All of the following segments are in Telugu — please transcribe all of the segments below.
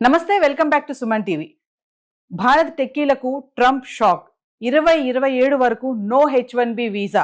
నమస్తే, welcome back to Suman TV. Bharat టెక్కీలకు ట్రంప్ షాక్. 2027 వరకు నో H1B వీసా.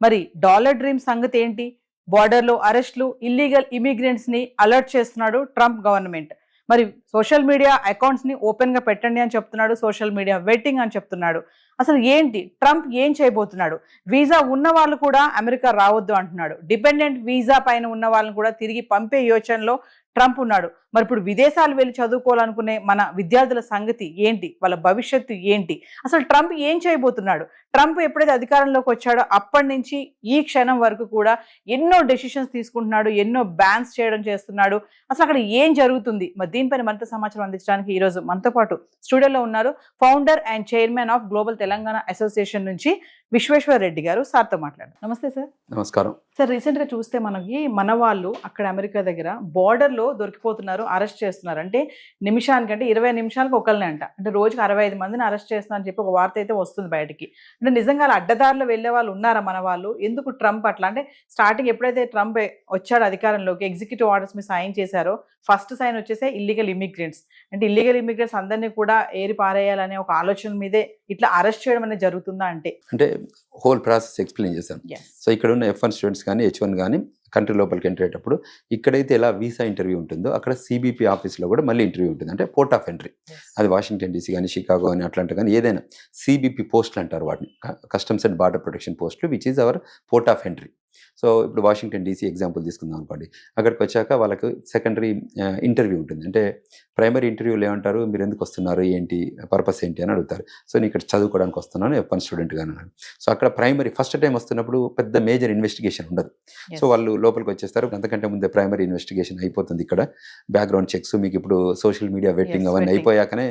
మరి డాలర్ డ్రీమ్ సంగతి ఏంటి? బార్డర్లో అరెస్టులు, ఇల్లీగల్ ఇమిగ్రెంట్స్ ని అలర్ట్ చేస్తున్నాడు ట్రంప్ గవర్నమెంట్. మరి సోషల్ మీడియా అకౌంట్స్ ని ఓపెన్ గా పెట్టండి అని చెప్తున్నాడు, సోషల్ మీడియా వెట్టింగ్ అని చెప్తున్నాడు. అసలు ఏంటి ట్రంప్ ఏం చేయబోతున్నాడు? వీసా ఉన్న వాళ్ళు కూడా అమెరికా రావద్దు అంటున్నాడు. డిపెండెంట్ వీసా పైన ఉన్న వాళ్ళని కూడా తిరిగి పంపే యోచనలో ట్రంప్ ఉన్నాడు. మరి ఇప్పుడు విదేశాలు వెళ్ళి చదువుకోవాలనుకునే మన విద్యార్థుల సంగతి ఏంటి? వాళ్ళ భవిష్యత్తు ఏంటి? అసలు ట్రంప్ ఏం చేయబోతున్నాడు? ట్రంప్ ఎప్పుడైతే అధికారంలోకి వచ్చాడో అప్పటి నుంచి ఈ క్షణం వరకు కూడా ఎన్నో డెసిషన్స్ తీసుకుంటున్నాడు, ఎన్నో బ్యాన్స్ చేస్తున్నాడు. అసలు అక్కడ ఏం జరుగుతుంది? మరి దీనిపైన మరింత సమాచారం అందించడానికి ఈరోజు మనతో పాటు స్టూడియోలో ఉన్నారు founder and chairman of global Telangana association నుంచి విశ్వేశ్వర్ రెడ్డి గారు. సార్తో మాట్లాడారు. నమస్తే సార్. నమస్కారం సార్, రీసెంట్ గా చూస్తే మనకి మన వాళ్ళు అక్కడ అమెరికా దగ్గర బార్డర్ లో దొరికిపోతున్నారు, అరెస్ట్ చేస్తున్నారు. అంటే నిమిషానికంటే 20 నిమిషాలకు ఒకళ్ళనే అంట. అంటే రోజుకి 65 మందిని అరెస్ట్ చేస్తున్నారని చెప్పి ఒక వార్త అయితే వస్తుంది బయటికి. అంటే నిజంగా అడ్డదారులు వెళ్లే వాళ్ళు ఉన్నారా మన వాళ్ళు? ఎందుకు ట్రంప్ అట్లా? అంటే స్టార్టింగ్ ఎప్పుడైతే ట్రంప్ వచ్చాడు అధికారంలోకి, ఎగ్జిక్యూటివ్ ఆర్డర్స్ మీద సైన్ చేశారో ఫస్ట్ సైన్ వచ్చేసే ఇల్లీగల్ ఇమిగ్రెంట్స్. అంటే ఇల్లీగల్ ఇమిగ్రెంట్స్ అందరినీ కూడా ఏరి పారేయాలనే ఒక ఆలోచన మీదే ఇట్లా అరెస్ట్ చేయడం అనేది జరుగుతుందా? అంటే హోల్ ప్రాసెస్ ఎక్స్ప్లెయిన్ చేశాను. సో ఇక్కడ ఉన్న F1 స్టూడెంట్స్ కానీ H1 కానీ కంట్రీ లోపలికి ఎంటర్ అయ్యేటప్పుడు ఇక్కడైతే ఎలా వీసా ఇంటర్వ్యూ ఉంటుందో అక్కడ సిబిపి ఆఫీస్లో కూడా మళ్ళీ ఇంటర్వ్యూ ఉంటుంది. అంటే పోర్ట్ ఆఫ్ ఎంట్రీ. అది వాషింగ్టన్ DC కానీ షికాగో కానీ అట్లాంటి కానీ ఏదైనా సిబిపి పోస్టులు అంటారు వాటిని, కస్టమ్స్ అండ్ బార్డర్ ప్రొటెక్షన్ పోస్టులు, which is our port of entry. So ఇప్పుడు వాషింగ్టన్ DC ఎగ్జాంపుల్ తీసుకుందాం అనుకోండి. అక్కడికి వచ్చాక వాళ్ళకి సెకండరీ ఇంటర్వ్యూ ఉంటుంది. అంటే ప్రైమరీ ఇంటర్వ్యూలు ఏమంటారు, మీరు ఎందుకు వస్తున్నారు, ఏంటి పర్పస్ ఏంటి అని అడుగుతారు. సో నేను ఇక్కడ చదువుకోవడానికి వస్తున్నాను, F1 స్టూడెంట్గా అన్నాను. సో అక్కడ ప్రైమరీ ఫస్ట్ టైం వస్తున్నప్పుడు పెద్ద మేజర్ ఇన్వెస్టిగేషన్ ఉండదు. సో వాళ్ళు లోపలికి వచ్చేస్తారు. అంతకంటే ముందే ప్రైమరీ ఇన్వెస్టిగేషన్ అయిపోతుంది. ఇక్కడ బ్యాక్గ్రౌండ్ చెక్స్, మీకు ఇప్పుడు సోషల్ మీడియా వెట్టింగ్ అవన్నీ అయిపోయాకనే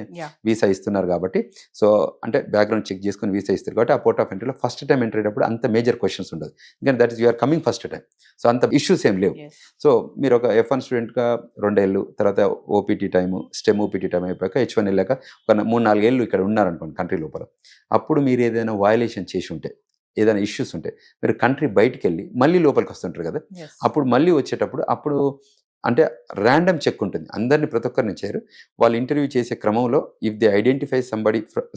వీసా ఇస్తున్నారు కాబట్టి, సో అంటే బ్యాక్గ్రౌండ్ చెక్ చేసుకుని వీసా ఇస్తారు కాబట్టి ఆ పోర్ట్ ఆఫ్ ఎంట్రీలో ఫస్ట్ టైం ఎంటర్ అయ్యేటప్పుడు అంత మేజర్ క్వశ్చన్స్ ఉండదు. ఎందుకంటే that is you're coming first time. So అంత ఇష్యూస్ ఏం లేవు. సో మీరు ఒక F1 స్టూడెంట్గా 2 ఏళ్ళు, తర్వాత OPT time, stem OPT time అయిపోయాక H1 వెళ్ళాక ఒక 3-4 ఏళ్ళు ఇక్కడ ఉన్నారనుకోండి కంట్రీ లోపల. అప్పుడు మీరు ఏదైనా వయలేషన్ చేసి ఉంటే, ఏదైనా ఇష్యూస్ ఉంటే మీరు కంట్రీ బయటికి వెళ్ళి మళ్ళీ లోపలికి వస్తుంటారు కదా, అప్పుడు మళ్ళీ వచ్చేటప్పుడు అప్పుడు అంటే ర్యాండమ్ చెక్ ఉంటుంది. అందరినీ ప్రతి ఒక్కరిని చేయరు. వాళ్ళు ఇంటర్వ్యూ చేసే క్రమంలో if they identify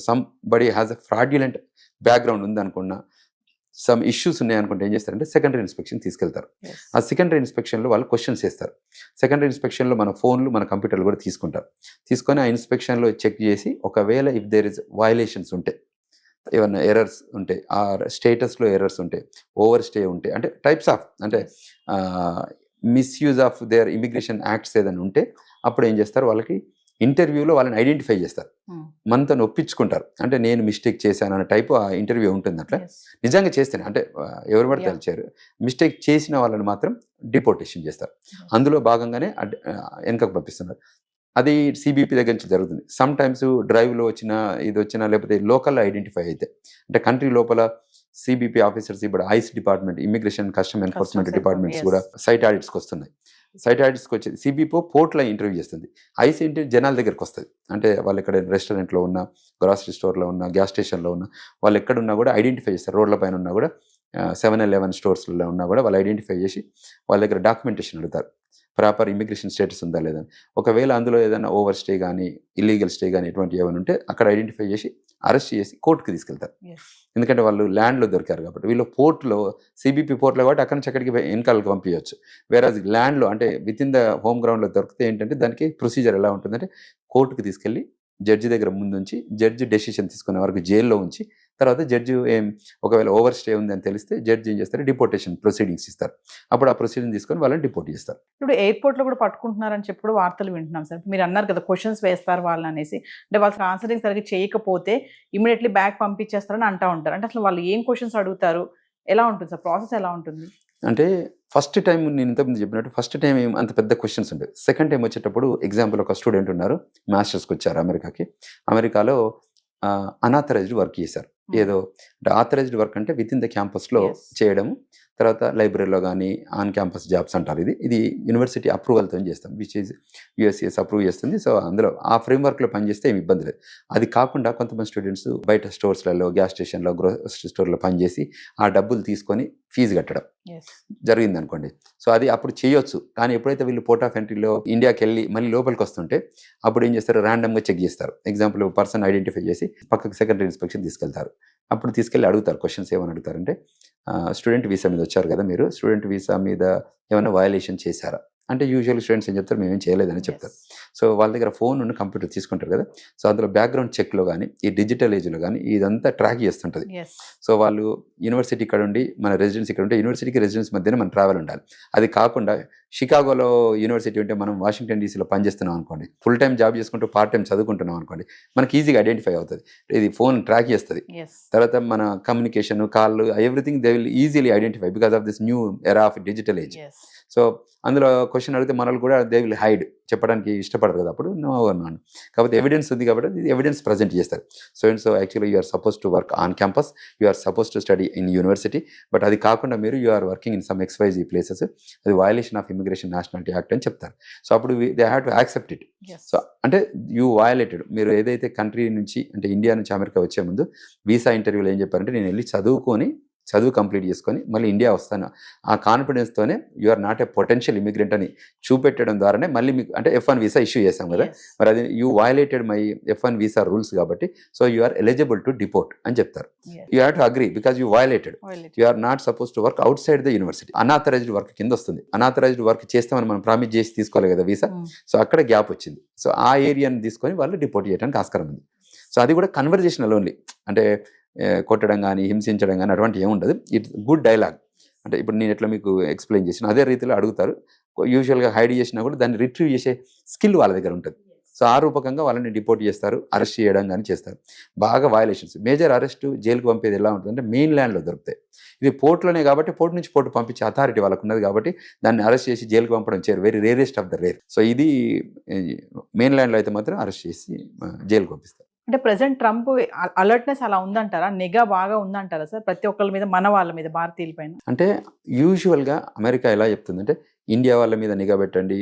somebody has a fraudulent background ఉందనుకున్నా, సమ్ ఇష్యూస్ ఉన్నాయనుకుంటే ఏం చేస్తారంటే సెకండరీ ఇన్స్పెక్షన్ తీసుకెళ్తారు. ఆ సెకండరీ ఇన్స్పెక్షన్లో వాళ్ళు క్వశ్చన్స్ వేస్తారు. సెకండరీ ఇన్స్పెక్షన్లో మన ఫోన్లు, మన కంప్యూటర్లు కూడా తీసుకుంటారు. తీసుకొని ఆ ఇన్స్పెక్షన్లో చెక్ చేసి ఒకవేళ ఇఫ్ దేర్ ఇస్ వయలేషన్స్ ఉంటే, ఏమన్నా ఎర్రర్స్ ఉంటే, ఆ స్టేటస్లో ఎర్రర్స్ ఉంటే, ఓవర్ స్టే ఉంటే, అంటే టైప్స్ ఆఫ్ అంటే misuse of their immigration acts ఏదైనా ఉంటే అప్పుడు ఏం చేస్తారు, వాళ్ళకి ఇంటర్వ్యూలో వాళ్ళని ఐడెంటిఫై చేస్తారు, మనతో ఒప్పించుకుంటారు. అంటే నేను మిస్టేక్ చేశాను అన్న టైపు ఆ ఇంటర్వ్యూ ఉంటుంది. అట్లా నిజంగా చేస్తేనే, అంటే ఎవరు పడితే తెలిచారు, మిస్టేక్ చేసిన వాళ్ళని మాత్రం డిపోర్టేషన్ చేస్తారు. అందులో భాగంగానే వెనకకు పంపిస్తున్నారు. అది సిబిపి దగ్గర నుంచి జరుగుతుంది. సమ్ టైమ్స్ డ్రైవ్లో వచ్చినా, ఇది వచ్చినా, లేకపోతే లోకల్లో ఐడెంటిఫై అయితే, అంటే కంట్రీ లోపల సిబిపి ఆఫీసర్స్ ఇప్పుడు ice department, immigration custom enforcement departments కూడా సైట్ ఆడిట్స్కి వస్తున్నాయి. సైట్ ఆడిట్స్కి వచ్చేది సిబిపో పోర్ట్లో ఇంటర్వ్యూ చేస్తుంది. ఐస్ ఏంటి, జనాల దగ్గరికి వస్తుంది. అంటే వాళ్ళు ఇక్కడ రెస్టారెంట్లో ఉన్న, గ్రాసరీ స్టోర్లో ఉన్న, గ్యాస్ స్టేషన్లో ఉన్న, వాళ్ళు ఎక్కడున్నా కూడా ఐడెంటిఫై చేస్తారు. రోడ్ల పైన ఉన్నా కూడా, 7-11 స్టోర్స్లో ఉన్నా కూడా వాళ్ళు ఐడెంటిఫై చేసి వాళ్ళ దగ్గర డాక్యుమెంటేషన్ అడుగుతారు, ప్రాపర్ ఇమిగ్రేషన్ స్టేటస్ ఉందా లేదని. ఒకవేళ అందులో ఏదైనా ఓవర్ స్టే కానీ, ఇల్లీగల్ స్టే కానీ ఎటువంటి ఏమైనా ఉంటే అక్కడ ఐడెంటిఫై చేసి అరెస్ట్ చేసి కోర్టుకి తీసుకెళ్తారు. ఎందుకంటే వాళ్ళు ల్యాండ్లో దొరికారు కాబట్టి. వీళ్ళు పోర్ట్లో, సిబిపి పోర్ట్లో కాబట్టి అక్కడి నుంచి అక్కడికి వెనకాలకు పంపించవచ్చు. వేరే ల్యాండ్లో అంటే విత్ ఇన్ ద హోమ్ గ్రౌండ్లో దొరికితే ఏంటంటే దానికి ప్రొసీజర్ ఎలా ఉంటుందంటే, కోర్టుకి తీసుకెళ్ళి జడ్జి దగ్గర ముందుంచి, జడ్జి డెసిషన్ తీసుకునే వరకు జైల్లో ఉంచి, తర్వాత జడ్జి ఒకవేళ ఓవర్ స్టే ఉందని తెలిస్తే జడ్జి ఏం చేస్తారు, డిపోర్టేషన్ ప్రొసీడింగ్స్ ఇస్తారు. అప్పుడు ఆ ప్రొసీడింగ్ తీసుకొని వాళ్ళని డిపోర్ట్ చేస్తారు. ఇప్పుడు ఎయిర్పోర్ట్లో కూడా పట్టుకుంటున్నారని చెప్పి కూడా వార్తలు వింటున్నాం సార్. మీరు అన్నారు కదా క్వశ్చన్స్ వేస్తారు వాళ్ళని అనేసి, అంటే వాళ్ళకి ఆన్సరింగ్ సరిగ్గా చేయకపోతే ఇమీడియట్లీ బ్యాక్ పంపించేస్తారని అంటూ ఉంటారు. అంటే అసలు వాళ్ళు ఏం క్వశ్చన్స్ అడుగుతారు, ఎలా ఉంటుంది సార్, ప్రాసెస్ ఎలా ఉంటుంది? అంటే ఫస్ట్ టైం నేను ఇంతకుముందు చెప్పినట్టు ఫస్ట్ టైం అంత పెద్ద క్వశ్చన్స్ ఉంటాయి. సెకండ్ టైం వచ్చేటప్పుడు ఎగ్జాంపుల్ ఒక స్టూడెంట్ ఉన్నారు, మాస్టర్స్కి వచ్చారు అమెరికాకి. అమెరికాలో అనాథరైజ్డ్ వర్క్ చేశారు. ఏదో అంటే ఆథరైజ్డ్ వర్క్ అంటే విత్ ఇన్ ద క్యాంపస్లో Yes. చేయడం, తర్వాత లైబ్రరీలో కానీ ఆన్ క్యాంపస్ జాబ్స్ అంటారు. ఇది యూనివర్సిటీ అప్రూవల్తో చేస్తాం, విచ్ ఈజ్ యూఎస్సిఎస్ అప్రూవ్ చేస్తుంది. సో అందులో ఆ ఫ్రేమ్వర్క్లో పనిచేస్తే ఏమి ఇబ్బంది లేదు. అది కాకుండా కొంతమంది స్టూడెంట్స్ బయట స్టోర్స్లలో, గ్యాస్ స్టేషన్లో, గ్రోసరీ స్టోర్లో పనిచేసి ఆ డబ్బులు తీసుకొని ఫీజు కట్టడం Yes. జరిగింది అనుకోండి. సో అది అప్పుడు చేయొచ్చు. కానీ ఎప్పుడైతే వీళ్ళు పోర్ట్ ఆఫ్ ఎంట్రీలో ఇండియాకి వెళ్ళి మళ్ళీ లోపలికి వస్తుంటే అప్పుడు ఏం చేస్తారు, ర్యాండమ్గా చెక్ చేస్తారు. ఎగ్జాంపుల్ పర్సన్ ఐడెంటిఫై చేసి పక్కకు సెకండరీ ఇన్స్పెక్షన్ తీసుకెళ్తారు. అప్పుడు తీసుకెళ్ళి అడుగుతారు, క్వశ్చన్స్ ఏమని అడుగుతారంటే, స్టూడెంట్ వీసా మీద వచ్చారు కదా మీరు, స్టూడెంట్ వీసా మీద ఏమైనా వయలేషన్ చేశారా అంటే యూజువల్ స్టూడెంట్స్ ఏం చెప్తారు, మేమేం చేయలేదని చెప్తారు. సో వాళ్ళ దగ్గర ఫోన్ ఉన్న కంప్యూటర్ తీసుకుంటారు కదా, సో అందులో బ్యాక్గ్రౌండ్ చెక్లో కానీ ఈ డిజిటల్ ఏజ్లో కానీ ఇదంతా ట్రాక్ చేస్తుంటుంది. Yes. సో వాళ్ళు యూనివర్సిటీ ఇక్కడ ఉండి మన రెసిడెన్స్ ఇక్కడ ఉంటే యూనివర్సిటీకి రెసిడెన్స్ మధ్యన మన ట్రావెల్ ఉండాలి. అది కాకుండా షికాగోలో యూనివర్సిటీ ఉంటే మనం వాషింగ్టన్ డీసీలో పనిచేస్తున్నాం అనుకోండి, ఫుల్ టైం జాబ్ చేసుకుంటూ పార్ట్ టైం చదువుకుంటున్నాం అనుకోండి, మనకి ఈజీగా ఐడెంటిఫై అవుతుంది. ఇది ఫోన్ ట్రాక్ చేస్తుంది. Yes. తర్వాత మన communication, call, everything they will easily identify because of this new era of digital age. Yes. So అందులో క్వశ్చన్ అడిగితే మనల్ని కూడా దే విల్ హైడ్, చెప్పడానికి ఇష్టపడరు కదా, అప్పుడు నో అన్నాను. కాకపోతే ఎవిడెన్స్ ఉంది కాబట్టి ఇది ఎవిడెన్స్ ప్రజెంట్ చేస్తారు. So actually you are suppose to work on campus, you are suppose to study in university, but అది కాకుండా మీరు you are working in some XYZ places, అది violation of immigration nationality act అని చెప్తారు. సో అప్పుడు they have to accept it. Yes. So అంటే యూ వయలేటెడ్. మీరు ఏదైతే కంట్రీ నుంచి అంటే ఇండియా నుంచి అమెరికా వచ్చే ముందు వీసా ఇంటర్వ్యూలో ఏం చెప్పారంటే, నేను వెళ్ళి చదువు కంప్లీట్ చేసుకొని మళ్ళీ ఇండియా వస్తాను, ఆ కాన్ఫిడెన్స్తోనే you are not a potential immigrant అని చూపెట్టడం ద్వారానే మళ్ళీ మీకు అంటే F1 వీసా ఇష్యూ చేశాం కదా, Yes. మరి అది you violated my F1 visa rules కాబట్టి so you are eligible to deport అని చెప్తారు. Yes. You have to agree because you violated. Violate. You are not suppose to work outside the university. Unauthorized work కింద వస్తుంది. అనాథరైజ్డ్ వర్క్ చేస్తామని మనం ప్రామిస్ చేసి తీసుకోవాలి కదా వీసా, Mm. సో అక్కడ గ్యాప్ వచ్చింది. సో ఆ ఏరియాని తీసుకొని వాళ్ళు డిపోర్ట్ చేయడానికి ఆస్కారం ఉంది. సో అది కూడా కన్వర్జేషనల్ ఓన్లీ, అంటే కొట్టడం కానీ హింసించడం కానీ అటువంటి ఏముండదు. It's good dialogue. అంటే ఇప్పుడు నేను ఎట్లా మీకు ఎక్స్ప్లెయిన్ చేసిన అదే రీతిలో అడుగుతారు. యూజువల్గా హైడ్ చేసినా కూడా దాన్ని రిట్రీవ్ చేసే స్కిల్ వాళ్ళ దగ్గర ఉంటుంది. సో ఆ రూపకంగా వాళ్ళని డిపోర్ట్ చేస్తారు, అరెస్ట్ చేయడం కానీ చేస్తారు. బాగా వయలేషన్స్, మేజర్ అరెస్ట్, జైలుకు పంపేది ఎలా ఉంటుందంటే మెయిన్ ల్యాండ్లో దొరుకుతాయి. ఇది పోర్ట్లోనే కాబట్టి పోర్ట్ నుంచి పోర్ట్ పంపించే అథారిటీ వాళ్ళకు ఉన్నది కాబట్టి దాన్ని అరెస్ట్ చేసి జైలుకు పంపడం చేయరు. Very rarest of the rare. So ఇది మెయిన్ ల్యాండ్లో అయితే మాత్రం అరెస్ట్ చేసి జైలుకు పంపిస్తారు. అంటే ప్రెసెంట్ ట్రంప్ అలర్ట్నెస్ అలా ఉందంటారా, నిఘా బాగా ఉందంటారా సార్ ప్రతి ఒక్కరి మీద, మన వాళ్ళ మీద, భారతీయుల పైన? అంటే యూజువల్గా అమెరికా ఎలా చెప్తుందంటే, ఇండియా వాళ్ళ మీద నిఘా పెట్టండి,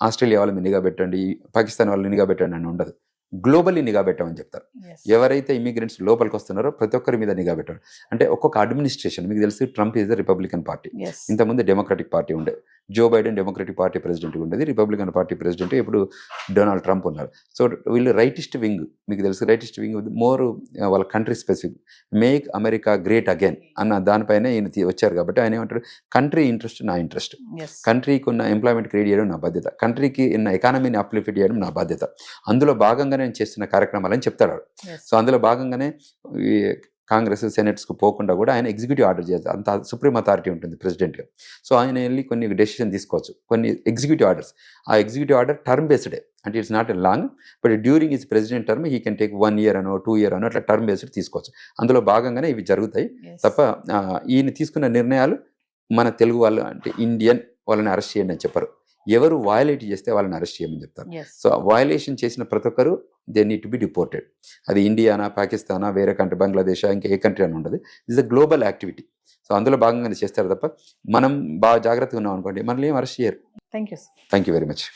ఆస్ట్రేలియా వాళ్ళ మీద నిఘా పెట్టండి, పాకిస్తాన్ వాళ్ళ నిఘా పెట్టండి అని ఉండదు. గ్లోబల్లీ నిఘా పెట్టమని చెప్తారు. Yes. ఎవరైతే ఇమిగ్రెంట్స్ లోపలికి వస్తున్నారో ప్రతి ఒక్కరి మీద నిఘా పెట్టండి. అంటే ఒక్కొక్క అడ్మినిస్ట్రేషన్, మీకు తెలుసు Trump is the Republican party, Yes. ఇంతకుముందు డెమోక్రటిక్ పార్టీ ఉండే, Joe Biden Democratic party president ఉండేది, రిపబ్లికన్ పార్టీ ప్రెసిడెంట్ ఇప్పుడు డొనాల్డ్ ట్రంప్ ఉన్నారు. సో వీళ్ళు రైటిస్ట్ వింగ్, మీకు తెలుసు రైటిస్ట్ వింగ్ మోర్ వాళ్ళ country specific, make America great again అన్న దానిపైన ఈయన వచ్చారు కాబట్టి ఆయన ఏమంటారు, కంట్రీ ఇంట్రెస్ట్ నా ఇంట్రెస్ట్, Yes. కంట్రీకి ఉన్న ఎంప్లాయ్మెంట్ క్రియేట్ చేయడం నా బాధ్యత, కంట్రీకి ఉన్న ఎకానమీని అప్లిఫిట్ చేయడం నా బాధ్యత, అందులో భాగంగానే నేను చేస్తున్న కార్యక్రమాలని చెప్తాడు. Yes. సో అందులో భాగంగానే ఈ కాంగ్రెస్ సెనెట్స్కు పోకుండా కూడా ఆయన ఎగ్జిక్యూటివ్ ఆర్డర్ చేయాలి. అంత సుప్రీం అథారిటీ ఉంటుంది ప్రెసిడెంట్గా. సో ఆయన వెళ్ళి కొన్ని డెసిషన్ తీసుకోవచ్చు, కొన్ని ఎగ్జిక్యూటివ్ ఆర్డర్స్. ఆ ఎగ్జిక్యూటివ్ ఆర్డర్ టర్మ్ బేస్డే, అంటే it's not a long, but during his president term he can take 1 year అనో 2 year అనో అట్లా టర్మ్ బేస్డ్ తీసుకోవచ్చు. అందులో భాగంగానే ఇవి జరుగుతాయి Yes. తప్ప ఈయన తీసుకున్న నిర్ణయాలు మన తెలుగు వాళ్ళు అంటే ఇండియన్ వాళ్ళని అరెస్ట్ చేయండి అని చెప్పరు. ఎవరు వయలేట్ చేస్తే వాళ్ళని అరెస్ట్ చేయమని చెప్తారు. Yes. సో వయలేషన్ చేసిన ప్రతి ఒక్కరు they need to be deported. అది ఇండియానా, పాకిస్తానా, వేరే కంట్రీ, బంగ్లాదేశ్, ఇంకా ఏ కంట్రీ అని ఉండదు. This a global activity. So అందులో భాగంగానే చేస్తారు తప్ప మనం బాగా జాగ్రత్తగా ఉన్నాం అనుకోండి మనల్ని ఏం అరెస్ట్ చేయరు. Thank you, sir. Thank you very much.